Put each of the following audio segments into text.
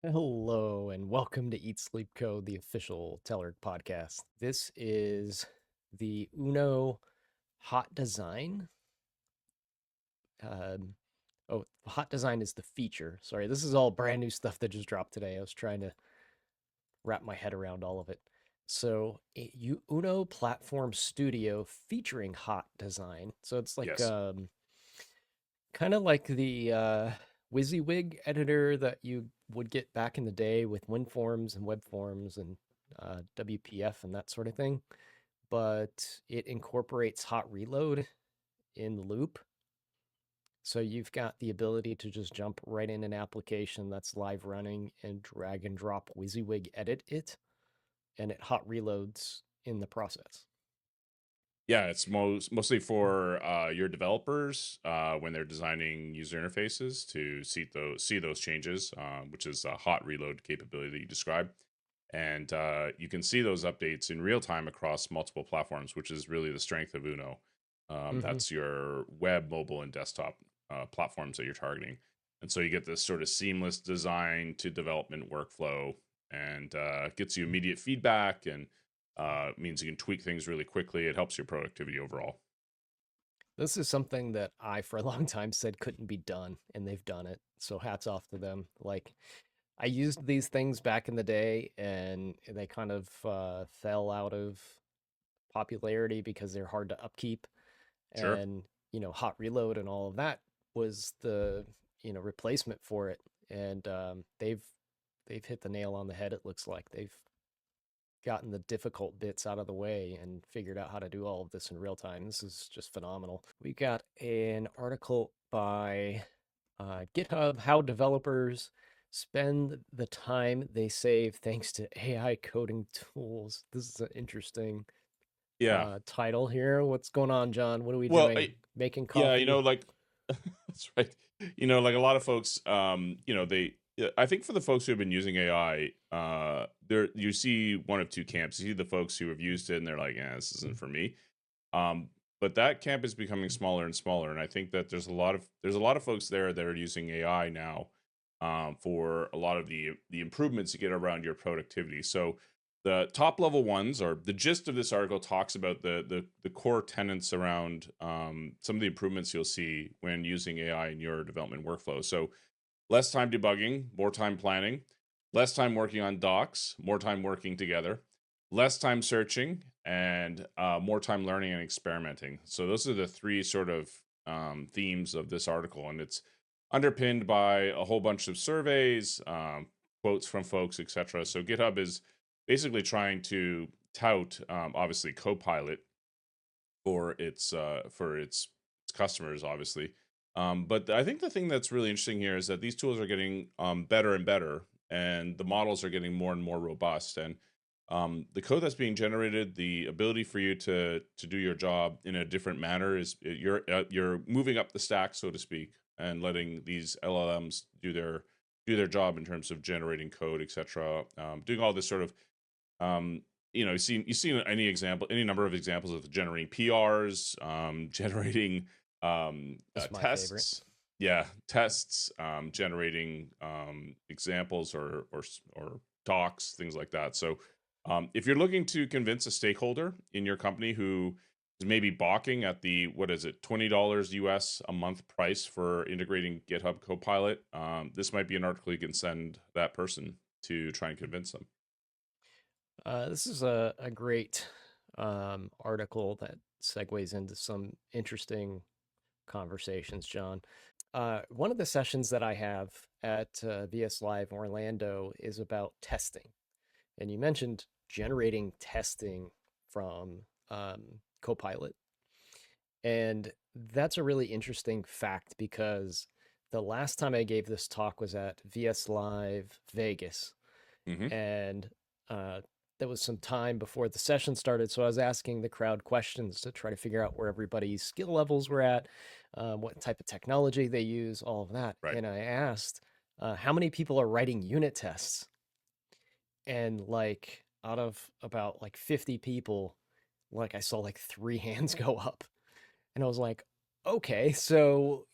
Hello and welcome to Eat Sleep Code, the official Telerik podcast. This is the Uno Hot Design. Um, Hot Design is the feature. Sorry, this is all brand new stuff that just dropped today. I was trying to wrap my head around all of it. So, Uno Platform Studio featuring Hot Design. So it's like Yes. kind of like the WYSIWYG editor that you would get back in the day with WinForms and WebForms and WPF and that sort of thing. But it incorporates hot reload in the loop. So you've got the ability to just jump right in an application that's live running and drag and drop WYSIWYG edit it, and it hot reloads in the process. Yeah, it's mostly for your developers when they're designing user interfaces to see those changes, which is a hot reload capability that you described, and you can see those updates in real time across multiple platforms, which is really the strength of Uno. Mm-hmm. That's your web, mobile, and desktop platforms that you're targeting, and so you get this sort of seamless design to development workflow, and gets you immediate feedback and means you can tweak things really quickly. It helps your productivity overall. This is something that I, for a long time, said couldn't be done, and they've done it. So hats off to them. Like, I used these things back in the day, and they kind of fell out of popularity because they're hard to upkeep. Sure. And, hot reload and all of that was the, replacement for it. And they've hit the nail on the head, it looks like. They've gotten the difficult bits out of the way and figured out how to do all of this in real time. This is just phenomenal. We got an article by GitHub, how developers spend the time they save thanks to AI coding tools. This is an interesting Yeah. title here. What's going on, John? What are we Well, doing? Making yeah, coffee? like that's right. Like a lot of folks, they. I think for the folks who have been using AI, there you see one of two camps. You see the folks who have used it and they're like, "Yeah, this isn't for me." Um, but that camp is becoming smaller and smaller, and I think that there's a lot of folks there that are using AI now, for a lot of the improvements you get around your productivity. So the top level ones, or the gist of this article, talks about the core tenets around some of the improvements you'll see when using AI in your development workflow. So less time debugging, more time planning, less time working on docs, more time working together, less time searching, and more time learning and experimenting. So those are the three sort of themes of this article, and it's underpinned by a whole bunch of surveys, quotes from folks, etc. So GitHub is basically trying to tout, obviously, Copilot for its customers, obviously. But I think the thing that's really interesting here is that these tools are getting better and better, and the models are getting more and more robust. And the code that's being generated, the ability for you to do your job in a different manner you're moving up the stack, so to speak, and letting these LLMs do their job in terms of generating code, etc. Doing all this sort of you've seen any number of examples of generating PRs, generating This is my favorite. tests, yeah, tests, generating examples or docs, things like that. So, if you're looking to convince a stakeholder in your company who is maybe balking at the, what is it, $20 US a month price for integrating GitHub Copilot, this might be an article you can send that person to try and convince them. This is a great article that segues into some interesting conversations, John. One of the sessions that I have at VS Live Orlando is about testing. And you mentioned generating testing from Copilot. And that's a really interesting fact because the last time I gave this talk was at VS Live Vegas. Hmm. And uh, there was some time before the session started. So I was asking the crowd questions to try to figure out where everybody's skill levels were at, what type of technology they use, all of that. Right. And I asked, how many people are writing unit tests? And like out of about like 50 people, like I saw like three hands go up. And I was like, okay, so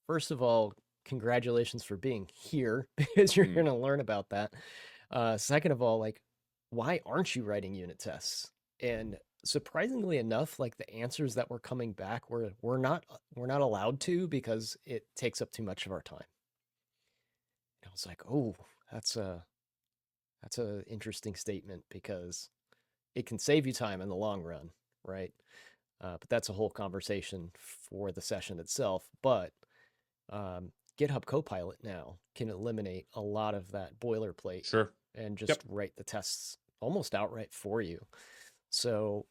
first of all, congratulations for being here because you're Mm. going to learn about that. Second of all, like, why aren't you writing unit tests? And surprisingly enough, like the answers that were coming back were we're not allowed to because it takes up too much of our time. And I was like, oh, that's a that's a interesting statement because it can save you time in the long run, right? But that's a whole conversation for the session itself. But GitHub Copilot now can eliminate a lot of that boilerplate Sure. and just Yep. write the tests almost outright for you. So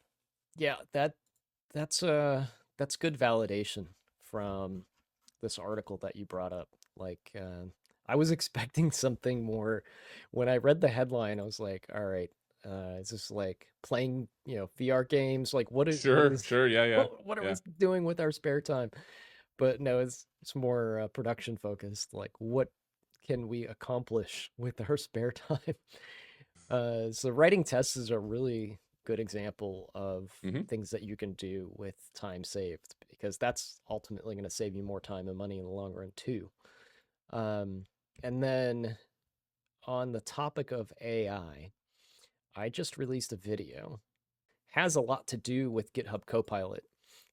yeah, that's good validation from this article that you brought up. Like I was expecting something more. When I read the headline, I was like, all right, is this like playing, VR games? Like what Sure. is Sure. Yeah. Yeah. what are we Yeah. doing with our spare time? But no, it's more production focused. Like what can we accomplish with our spare time? So writing tests is a really good example of Hmm. things that you can do with time saved because that's ultimately going to save you more time and money in the long run too. Um, and then on the topic of AI, I just released a video. Has a lot to do with GitHub Copilot.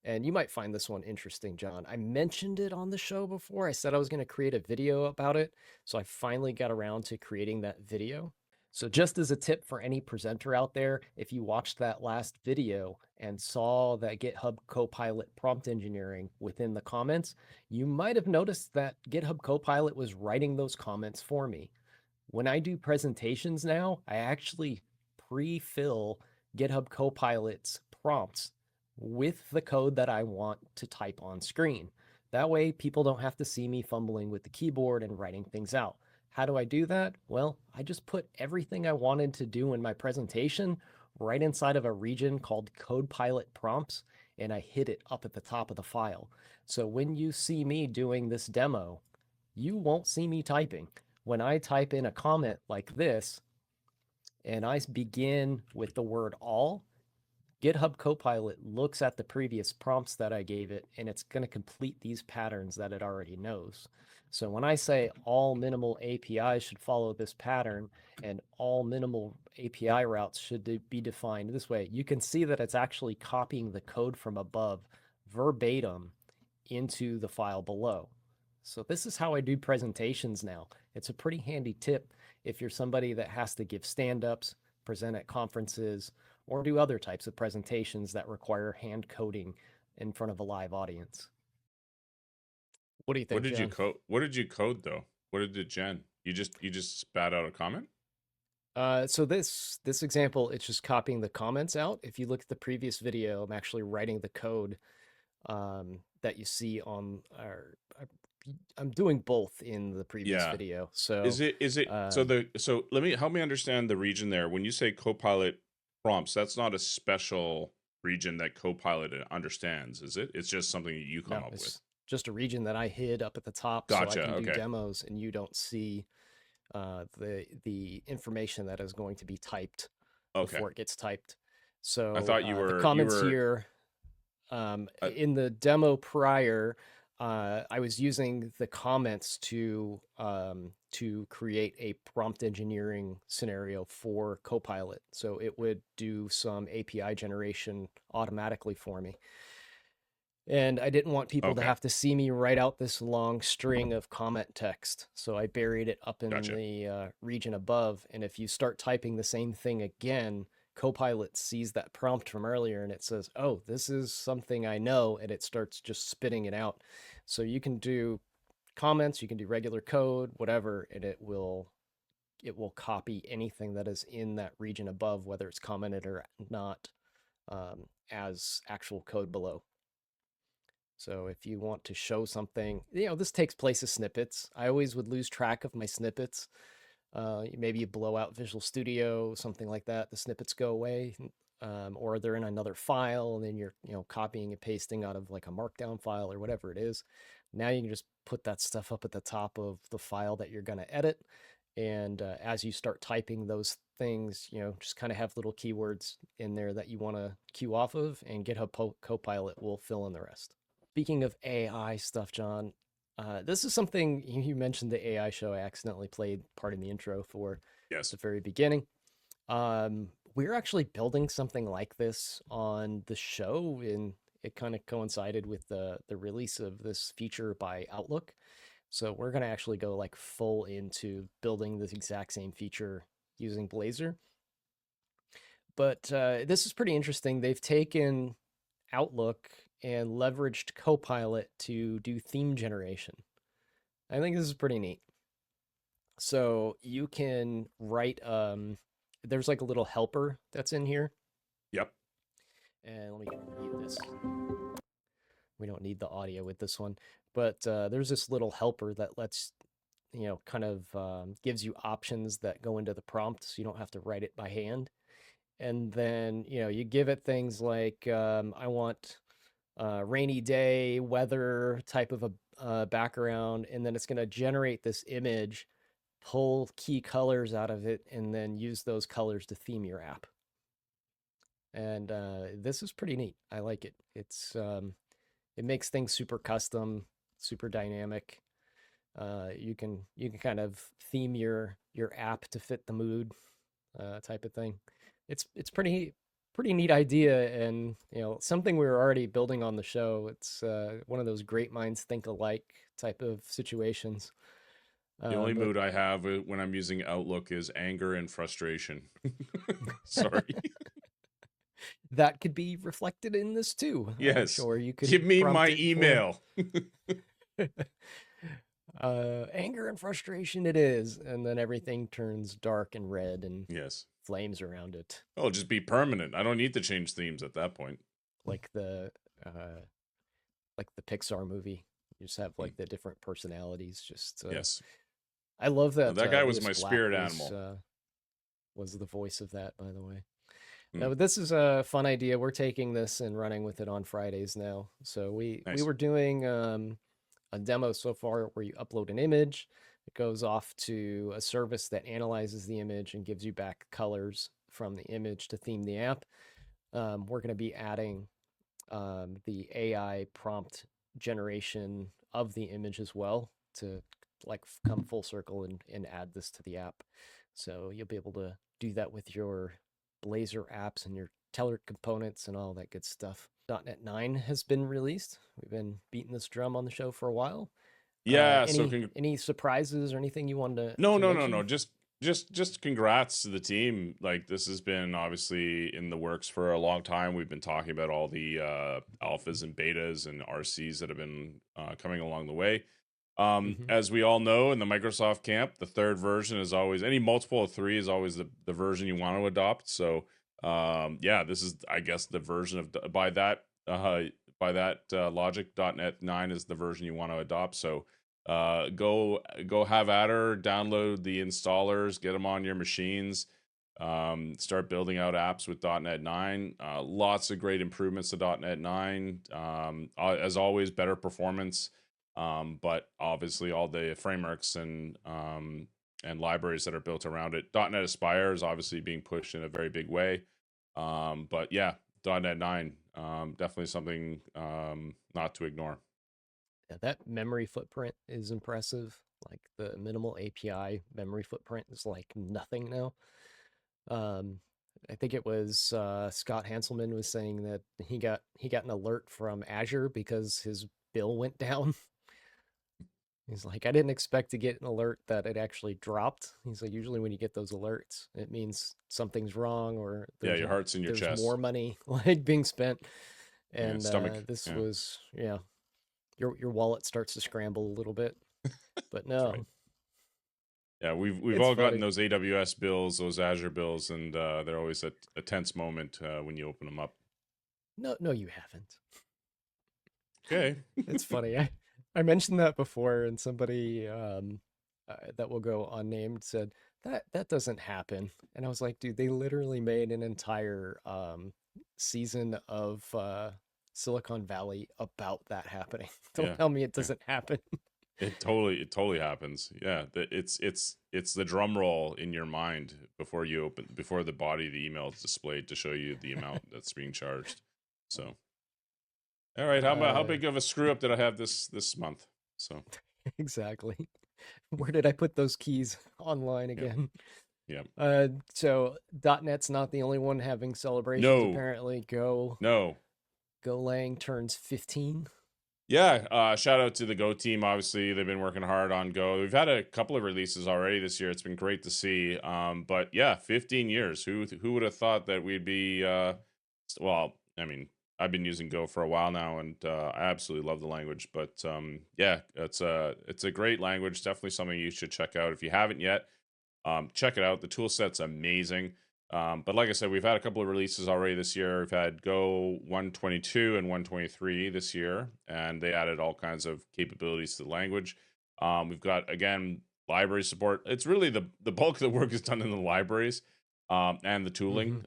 And you might find this one interesting, John. I mentioned it on the show before. I said I was going to create a video about it. So I finally got around to creating that video. So, just as a tip for any presenter out there, if you watched that last video and saw that GitHub Copilot prompt engineering within the comments, you might have noticed that GitHub Copilot was writing those comments for me. When I do presentations now, I actually pre-fill GitHub Copilot's prompts with the code that I want to type on screen. That way, people don't have to see me fumbling with the keyboard and writing things out. How do I do that? Well, I just put everything I wanted to do in my presentation right inside of a region called CodePilot Prompts, and I hid it up at the top of the file. So when you see me doing this demo, you won't see me typing. When I type in a comment like this, and I begin with the word all, GitHub Copilot looks at the previous prompts that I gave it, and it's going to complete these patterns that it already knows. So when I say all minimal APIs should follow this pattern and all minimal API routes should be defined this way, you can see that it's actually copying the code from above verbatim into the file below. So this is how I do presentations now. It's a pretty handy tip if you're somebody that has to give stand-ups, present at conferences, or do other types of presentations that require hand coding in front of a live audience. What do you What think, did you John? code? What did you code though? What did it gen? You just spat out a comment? So this example, it's just copying the comments out. If you look at the previous video, I'm actually writing the code that you see on our. I'm doing both in the previous Yeah. video. So Is it so um, the so let me help me understand the region there. When you say Copilot prompts, that's not a special region that Copilot understands, is it? It's just something that you come no, up with. it's just a region that I hid up at the top so I Gotcha. can do Okay. demos and you don't see the information that is going to be typed Okay. before it gets typed. I So thought the you comments were here uh, in the demo prior, I was using the comments to create a prompt engineering scenario for Copilot. So it would do some API generation automatically for me. And I didn't want people to okay. have to see me write out this long string of comment text. So I buried it up in Gotcha. the region above. And if you start typing the same thing again, Copilot sees that prompt from earlier and it says, oh, this is something I know. And it starts just spitting it out. So you can do comments, you can do regular code, whatever, and it will copy anything that is in that region above, whether it's commented or not, as actual code below. So if you want to show something, this takes place as snippets. I always would lose track of my snippets. Maybe you blow out Visual Studio, something like that. The snippets go away, or they're in another file, and then you're copying and pasting out of like a Markdown file or whatever it is. Now you can just put that stuff up at the top of the file that you're going to edit, and as you start typing those things, just kind of have little keywords in there that you want to cue off of, and GitHub Copilot will fill in the rest. Speaking of AI stuff, John, This is something you mentioned the AI show. I accidentally played part in the intro for at Yes. the very beginning. We're actually building something like this on the show, and it kind of coincided with the release of this feature by Outlook. So we're gonna actually go like full into building this exact same feature using Blazor. But this is pretty interesting. They've taken Outlook and leveraged Copilot to do theme generation. I think this is pretty neat. So you can write there's like a little helper that's in here. Yep. And let me mute this. We don't need the audio with this one. But there's this little helper that lets, kind of gives you options that go into the prompt so you don't have to write it by hand. And then, you give it things like, I want rainy day weather type of a background, and then it's going to generate this image, pull key colors out of it, and then use those colors to theme your app. And this is pretty neat. I like it. It makes things super custom, super dynamic. You can kind of theme your app to fit the mood, type of thing. It's pretty neat idea, and something we were already building on the show. It's one of those great minds think alike type of situations. The only But mood I have when I'm using Outlook is anger and frustration. Sorry. that could be reflected in this too. I'm Yes. sure you could Give me prompt my it for email. anger and frustration it is, and then everything turns dark and red and Yes. flames around it, Oh, just be permanent. I don't need to change themes at that point. like uh the Pixar movie. You just have Mm. like the different personalities. Just Yes. I love No, that that guy was Lewis my Black spirit animal. was the voice of that, by the way. No, Mm. but this is a fun idea. We're taking this and running with it on Fridays now. So we Nice. were doing a demo so far where you upload an image, it goes off to a service that analyzes the image and gives you back colors from the image to theme the app. We're going to be adding the AI prompt generation of the image as well to like come full circle and add this to the app. So you'll be able to do that with your Blazor apps and your Telerik components and all that good stuff. .NET 9 has been released. We've been beating this drum on the show for a while. Yeah, so Any surprises or anything you wanted no, to no, no, no. mention? Just congrats to the team. Like this has been obviously in the works for a long time. We've been talking about all the alphas and betas and RCs that have been coming along the way. Mm-hmm. As we all know, in the Microsoft camp, the third version is always any multiple of three is always the version you want to adopt. So, yeah, this is I guess the version of by that logic. .NET 9 is the version you want to adopt. So, go have at her. Download the installers, get them on your machines. Start building out apps with .NET 9. Lots of great improvements to .NET 9. As always, better performance. But obviously all the frameworks and libraries that are built around it. .NET Aspire is obviously being pushed in a very big way. But yeah, .NET 9 definitely something not to ignore. Yeah, that memory footprint is impressive. Like the minimal API memory footprint is like nothing now. Um, I think it was Scott Hanselman was saying that he got an alert from Azure because his bill went down. He's like, I didn't expect to get an alert that it actually dropped. He's like, usually when you get those alerts, it means something's wrong or Yeah, your heart's in your there's chest. more money like being spent. Yeah, And stomach. this Yeah, was, yeah, your wallet starts to scramble a little bit. But that's right. no, Yeah, we've it's all gotten funny. those AWS bills, those Azure bills, and they're always a tense moment when you open them up. No, no, you haven't. Okay. It's funny. I mentioned that before, and somebody that will go unnamed said that doesn't happen, and I was like, dude, they literally made an entire season of Silicon Valley about that happening. Don't Yeah. tell me it Yeah. doesn't happen. It totally happens. Yeah, it's the drum roll in your mind before the body of the email is displayed to show you the amount that's being charged. So, all right, how uh, big of a screw up did I have this month? So Exactly. Where did I put those keys online yeah, again? yeah. So .NET's not the only one having celebrations. No, Apparently, no. Golang turns 15. Yeah, shout out to the Go team. Obviously, they've been working hard on Go. We've had a couple of releases already this year. It's been great to see. But yeah, 15 years. Who would have thought that we'd be? Well, I mean, I've been using Go for a while now, and I absolutely love the language. But yeah, it's a great language. Definitely something you should check out if you haven't yet. Check it out. The tool set's amazing. But like I said, we've had a couple of releases already this year. We've had Go 122 and 123 this year, and they added all kinds of capabilities to the language. We've got, again, library support. It's really the bulk of the work is done in the libraries and the Mm-hmm. tooling.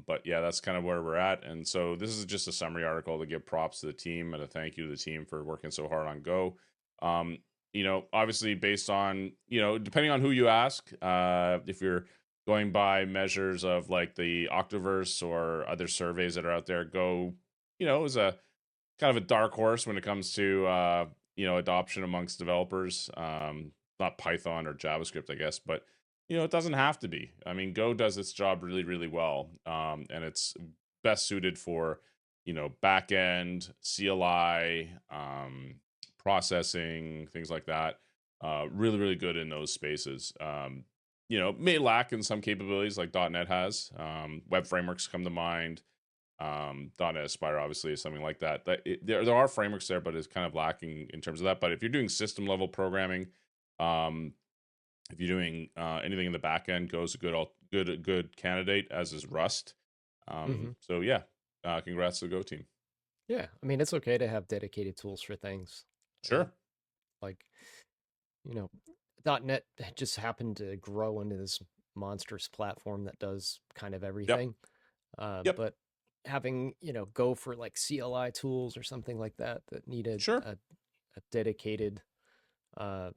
But yeah, that's kind of where we're at. And so this is just a summary article to give props to the team and a thank you to the team for working so hard on Go. Um, obviously based on, depending on who you ask, if you're going by measures of like the Octoverse or other surveys that are out there, Go, is a kind of a dark horse when it comes to, adoption amongst developers. Not Python or JavaScript, I guess, but, it doesn't have to be. I mean, Go does its job really, really well. And it's best suited for, back end, CLI, processing, things like that. Really, really good in those spaces. May lack in some capabilities like .NET has. Web frameworks come to mind. .NET Aspire obviously is something like that. There are frameworks there, but it's kind of lacking in terms of that. But if you're doing system level programming, um, if you're doing anything in the back end, Go's a good candidate, as is Rust. Mm-hmm. So yeah, congrats to the Go team. Yeah, I mean, it's okay to have dedicated tools for things. Uh, Sure. like, you know, .NET just happened to grow into this monstrous platform that does kind of Yep. everything. Yep. But having, Go for like CLI tools or something like that that needed Sure. a dedicated uh,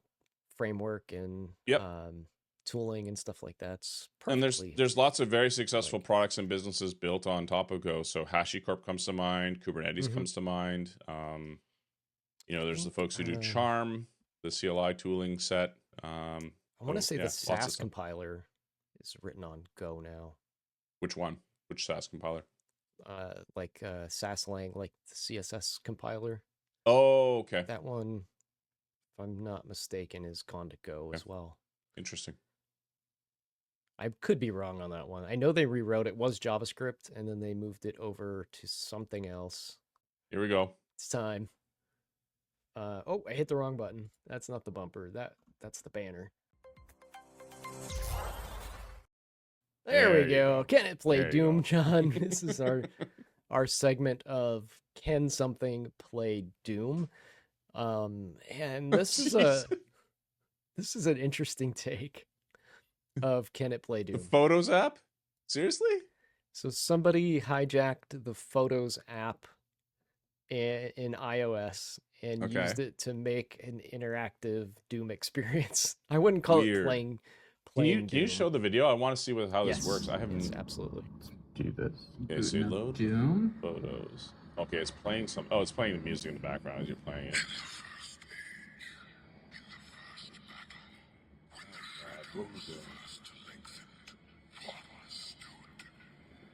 framework and Yep. tooling and stuff like that's And there's perfectly there's lots of very successful like. products and businesses built on top of Go. So HashiCorp comes to mind, Kubernetes Hmm. comes to mind. I There's the think folks who do Charm, the CLI tooling set. I want to So say the yeah, lots of SAS stuff. compiler is written on Go now. Which one? Which SaaS compiler? Like Saslang, like the CSS compiler. Oh, okay. That one, if I'm not mistaken, is gone to Go Okay. as well. Interesting. I could be wrong on that one. I know they rewrote it was JavaScript and then they moved it over to something else. Here we go. It's time. Oh, I hit the wrong button. That's not the bumper. That's the banner. There we There you go. go. Can it play There you Doom, go. John? This is our segment of can something play Doom? And Jeez. this is an interesting take of can it play The Doom? Photos app? Seriously? So somebody hijacked the Photos app in iOS and Okay. used it to make an interactive Doom experience. I wouldn't call it Weird. Can you playing can you Doom. show the video? I want to see how this works. Yes, I yes, haven't. absolutely. Do this. Okay, so you Booting up load Doom. photos. Okay, it's playing some. Oh, it's playing the music in the background as you're playing it.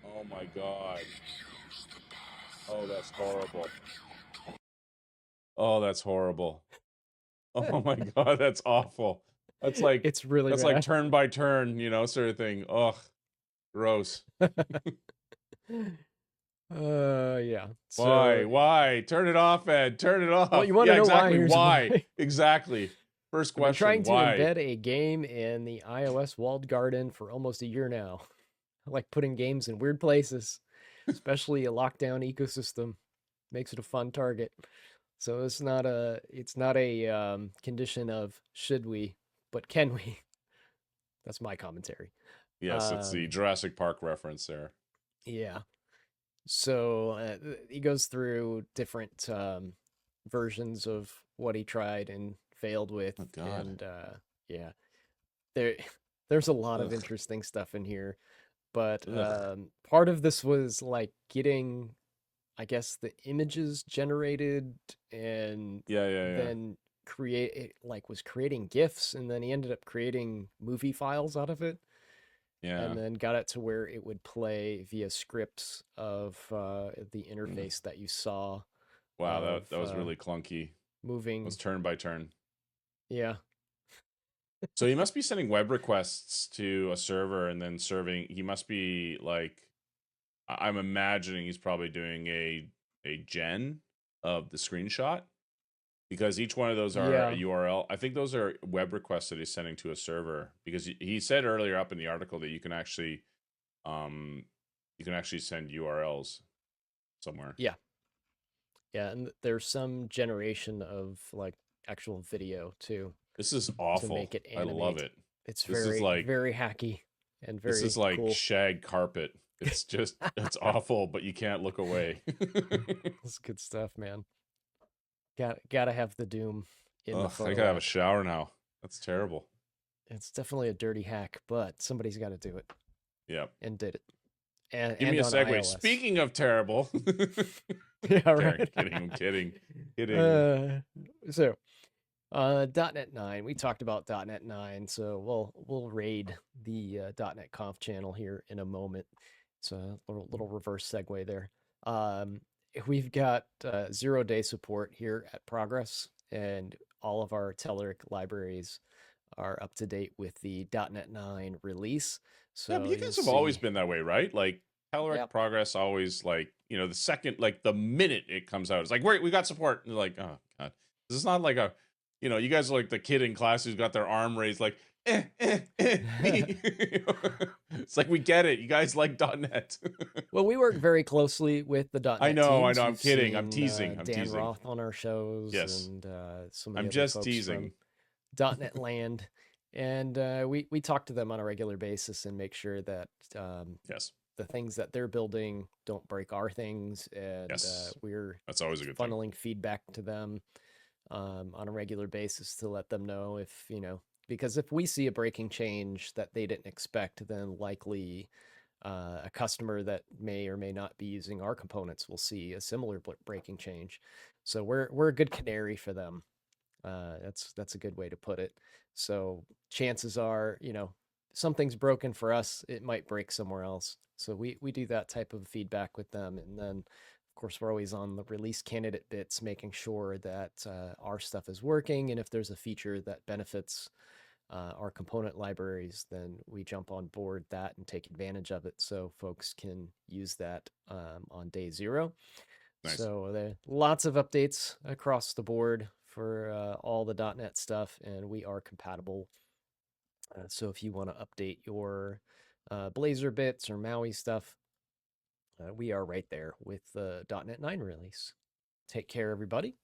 Oh my god. Oh, that's horrible. Oh, that's horrible. Oh my god, that's awful. That's like It's really that's like bad. turn by turn, sort of thing. Ugh, gross. Yeah. Why? So, Why? Turn it off, Ed. Turn it well, off. you want to Yeah, know why? exactly. Here's Why? why. Exactly. First I've been trying question. to Why? embed a game in the iOS walled garden for almost a year now. I like putting games in weird places, especially a lockdown ecosystem. Makes it a fun target. So it's not a condition of should we, but can we? That's my commentary. Yes, it's the Um, Jurassic Park reference there. yeah. So he goes through different versions of what he tried and failed with, Oh God. and yeah, there there's a lot of Ugh. interesting stuff in here. But Ugh. part of this was like getting, I guess, the images generated and Yeah, yeah, yeah. then was creating GIFs, and then he ended up creating movie files out of it, Yeah. and then got it to where it would play via scripts of the Mm. interface that you saw Wow, of that was really clunky. It was moving. turn by turn. Yeah, So he must be sending web requests to a server and then serving. He must be like, I'm imagining he's probably doing a gen of the screenshot, because each one of those are a yeah, URL. I think those are web requests that he's sending to a server, because he said earlier up in the article that um you can actually send URLs somewhere. yeah, yeah. And there's some generation of like actual video too This is to awful. make it I love animate. it. It's This is very, like very hacky and this is very like cool. shag carpet. It's just it's awful, but you can't look away. That's good stuff, man. Gotta have the Doom in the Ugh, I photo gotta have a app. shower now. That's terrible. It's definitely a dirty hack, but somebody's got to do it, Yep. and did it, and Give me a on segue. iOS. Speaking of terrible. Yeah, Kidding, right. kidding, I'm kidding. Kidding. uh, so .NET 9. We talked about .NET 9, so we'll raid the .NET Conf channel here in a moment. It's a little reverse segue there. We've got 0-day support here at Progress, and all of our Telerik libraries are up to date with the .NET 9 release. Yeah, but So you you'll guys have always see. been that way, right? Like Telerik Yep. Progress always, like, the second, like the minute it comes out, it's like, wait, we got support. And they're like, oh god, this is not like you guys are like the kid in class who's got their arm raised, like, me. It's like, we get it. You guys like .NET. Well, we work very closely with the I .NET know, I teams. know. I'm You've kidding. I'm seen teasing. I'm Dan teasing. Roth on our shows, Yes, and some of the I'm other just folks from teasing. .NET Land, and we talk to them on a regular basis and make sure that Yes, the things that they're building don't break our things, and yes. we're That's always a good thing. funneling feedback to them on a regular basis to let them know if because if we see a breaking change that they didn't expect, then likely a customer that may or may not be using our components will see a similar breaking change. So we're a good canary for them. That's a good way to put it. So chances are, something's broken for us, it might break somewhere else. So we do that type of feedback with them, and then of course we're always on the release candidate bits, making sure that our stuff is working, and if there's a feature that benefits our component libraries, then we jump on board that and take advantage of it so folks can use that on day 0. Nice. So there lots of updates across the board for all the .NET stuff, and we are compatible. So if you want to update your Blazor bits or Maui stuff, we are right there with the .NET 9 release. Take care, everybody.